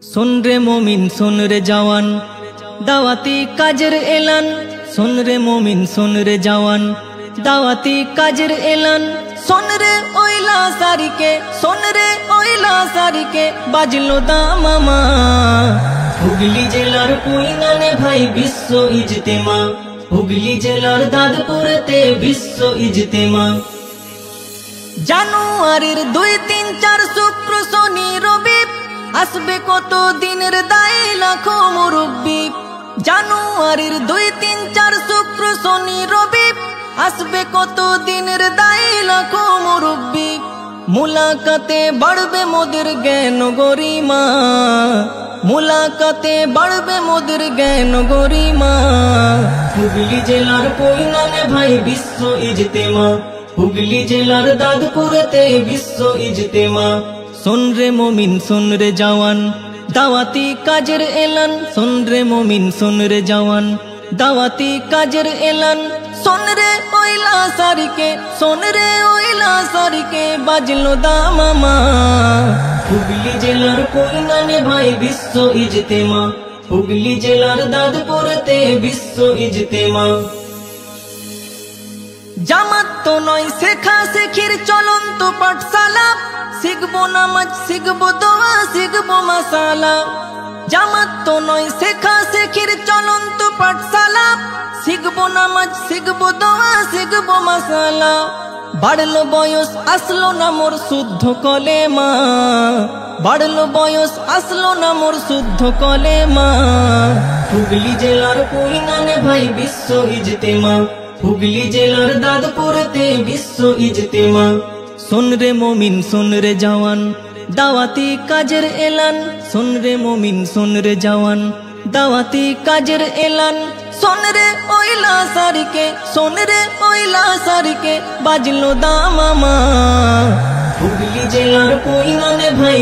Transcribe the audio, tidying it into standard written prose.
सुन रे मोमिन सुन रे जवान दावती काजर एलान। सुन रे मोमिन सुन रे जवान दावती काजर एलान। सुन रे ओइला सारी के सुन रे ओइला सारी के बाजलो दामामा। हुगली जेलार पुइनाने भाई विश्व इजतेमा। हुगली जेलार दादपुरते विश्व इजतेमा। জানুয়ারির 2, 3, 4 শুক্র শনি রবি আসবে কত দিনের দায় লাখো মুরব্বি। জানুয়ারির 2, 3, 4 শুক্র শনি রবি আসবে কত দিনের দায় লাখো মুরব্বি। মুলাকাতে বাড়বে মোদের জ্ঞান গরিমা। মুলাকাতে বাড়বে মোদের জ্ঞান গরিমা। হুগলি জেলার পুইনানে ভাই বিশ্ব ইজতেমা। हुगली जेलार दादपुरते विश्व इजतेमा। सुन रे मोमिन सुन रे जवान दावती काजर एलान। सुन रे मोमिन सुन रे जवान दावती काजर एलान। सुन रे ओइला सारी के सुन रे ओइला सारी के बाजलो दामामा। हुगली जेलार पुइनाने भाई विश्व इजतेमा। हुगली जेलार दादपुरते विश्व इजतेमा। জামাত তো নয় শেখা শেখির চলন্ত পাঠশালা। শিখবো নামাজ শিখবো দোয়া শিখবো মাসালা। জামাত তো নয় শেখা শেখির চলন্ত পাঠশালা। শিখবো নামাজ শিখবো দোয়া শিখবো মাসালা। বাড়লো বয়স আসলো না মোর শুদ্ধ কলেমা। বাড়লো বয়স আসলো না মোর শুদ্ধ কলেমা। হুগলি জেলার পুইনানে ভাই বিশ্ব ইজতেমা। हुगली जेलार दादपुरते विश्व इजतेमा। सुन रे मोमिन सुन रे जवान दावती काजर एलान। सुन रे मोमिन सुन रे जवान दावती काजर एलान। सुन रे ओइला सारी के सुन रे ओइला सारी के बाजलो दामामा। हुगली जेलार पुइनाने भाई